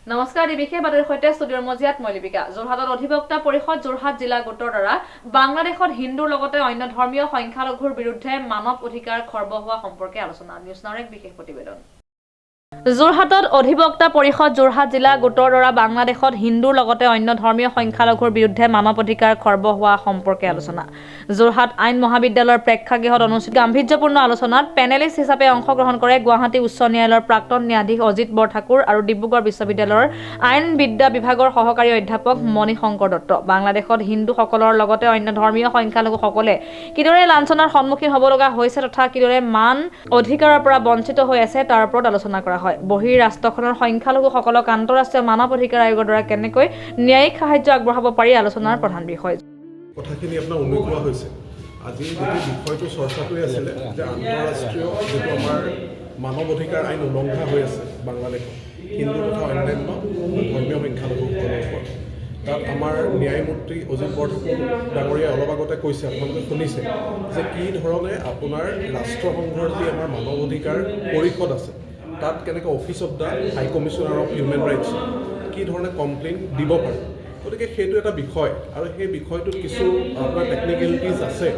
নমস্কাৰ বিশেষ বাতৰিৰ সৈতে ষ্টুডিঅ'ৰ মজিয়াত মই লিপিকা। যোৰহাটত অধিবক্তা পৰিষদ যোৰহাট জিলা গোটৰ দ্বাৰা বাংলাদেশত হিন্দুৰ লগতে অন্য ধৰ্মীয় সংখ্যালঘুৰ বিৰুদ্ধে মানৱ অধিকাৰ খৰ্ব হোৱা সম্পৰ্কে আলোচনা। নিউজ নাওৰ এক বিশেষ প্ৰতিবেদন। যোৰহাটত অধিবক্তা পৰিষদ যোৰহাট জিলা গোটৰ দ্বাৰা বাংলাদেশত হিন্দুৰ লগতে অন্য ধৰ্মীয় সংখ্যালঘুৰ বিৰুদ্ধে মানৱ অধিকাৰ খৰ্ব হোৱা সম্পৰ্কে আলোচনা। যোৰহাট আইন মহাবিদ্যালয়ৰ প্ৰেক্ষাগৃহত অনুষ্ঠিত গাম্ভীৰ্যপূৰ্ণ আলোচনাত পেনেলিষ্ট হিচাপে অংশগ্ৰহণ কৰে গুৱাহাটী উচ্চ ন্যায়ালয়ৰ প্ৰাক্তন ন্যায়াধীশ অজিত বৰঠাকুৰ আৰু ডিব্ৰুগড় বিশ্ববিদ্যালয়ৰ আইন বিদ্যা বিভাগৰ সহকাৰী অধ্যাপক মণিশংকৰ দত্ত। বাংলাদেশত হিন্দুসকলৰ লগতে অন্য ধৰ্মীয় সংখ্যালঘুসকলে কিদৰে লাঞ্ছনাৰ সন্মুখীন হ'ব লগা হৈছে তথা কিদৰে মান অধিকাৰৰ পৰা বঞ্চিত হৈ আছে তাৰ ওপৰত আলোচনা কৰা হয়। বহিৰ ৰাষ্ট্ৰখনৰ সংখ্যালঘুসকলক আন্তঃৰাষ্ট্ৰীয় মানৱ অধিকাৰ আয়োগৰ দ্বাৰা কেনেকৈ ন্যায়িক সাহায্য আগবঢ়াব পাৰি আলোচনাৰ প্ৰধান বিষয়। কথাখিনি আপোনাৰ উল্লেখ কৰা হৈছে। আজি গোটেই বিষয়টো চৰ্চাটোৱে আছিলে যে আন্তঃৰাষ্ট্ৰীয় যিটো আমাৰ মানৱ অধিকাৰ আইন উলংঘা হৈ আছে বাংলাদেশত হিন্দু তথা অন্যান্য ধৰ্মীয় সংখ্যালঘুসকলৰ ওপৰত। তাত আমাৰ ন্যায়মূৰ্তি অজিত বৰঠাকুৰ ডাঙৰীয়াই অলপ আগতে কৈছে, আপোনালোকে শুনিছে যে কি ধৰণে আপোনাৰ ৰাষ্ট্ৰসংঘৰ যি আমাৰ মানৱ অধিকাৰ পৰিষদ আছে তাত কেনেকৈ office of the high commissioner of human rights কি ধৰণে কমপ্লেইন দিব পাৰে। গতিকে সেইটো এটা বিষয় আৰু সেই বিষয়টোত কিছু আপোনাৰ টেকনিকেলিটিজ আছে,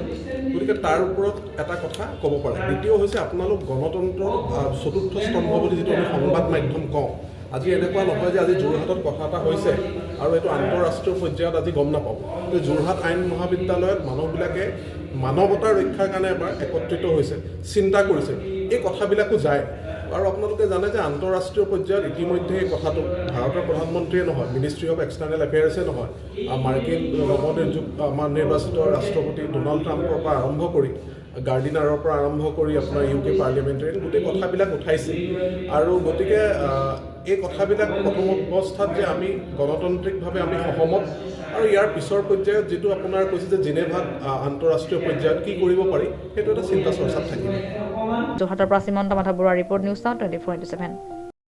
গতিকে তাৰ ওপৰত এটা কথা ক'ব পাৰে। দ্বিতীয় হৈছে আপোনালোক গণতন্ত্ৰৰ চতুৰ্থ স্তম্ভ বুলি যিটো আমি সংবাদ মাধ্যম কওঁ। আজি এনেকুৱা নহয় যে আজি যোৰহাটত কথা এটা হৈছে আৰু এইটো আন্তঃৰাষ্ট্ৰীয় পৰ্যায়ত আজি গম নাপাওঁ যে যোৰহাট আইন মহাবিদ্যালয়ত মানুহবিলাকে মানৱতাৰ ৰক্ষাৰ কাৰণে এবাৰ একত্ৰিত হৈছে, চিন্তা কৰিছে, এই কথাবিলাকো যায়। আৰু আপোনালোকে জানে যে আন্তঃৰাষ্ট্ৰীয় পৰ্যায়ত ইতিমধ্যে এই কথাটো ভাৰতৰ প্ৰধানমন্ত্ৰীয়ে নহয়, মিনিষ্ট্ৰী অফ এক্সটাৰ্নেল এফেয়াৰ্ছে নহয়, মাৰ্কিন আমাৰ নিৰ্বাচিত ৰাষ্ট্ৰপতি ডনাল্ড ট্ৰাম্পৰ পৰা আৰম্ভ কৰি গাৰ্ডিনাৰৰ পৰা আৰম্ভ কৰি আপোনাৰ UK পাৰ্লিয়ামেণ্টেৰিয়ান গোটেই কথাবিলাক উঠাইছে। আৰু গতিকে এই কথাবিলাক প্ৰথম অৱস্থাত যে আমি গণতান্ত্ৰিকভাৱে আমি সহমত আৰু ইয়াৰ পিছৰ পৰ্যায়ত যিটো আপোনাৰ কৈছে যে জেনেভাত আন্তঃৰাষ্ট্ৰীয় পৰ্যায়ত কি কৰিব পাৰি সেইটো এটা চিন্তা চৰ্চাত থাকিব। যোৰহাটৰ পৰা সীমন্ত মাধৱ বৰুৱাৰ ৰিপৰ্ট, নিউজ নাও 24/7।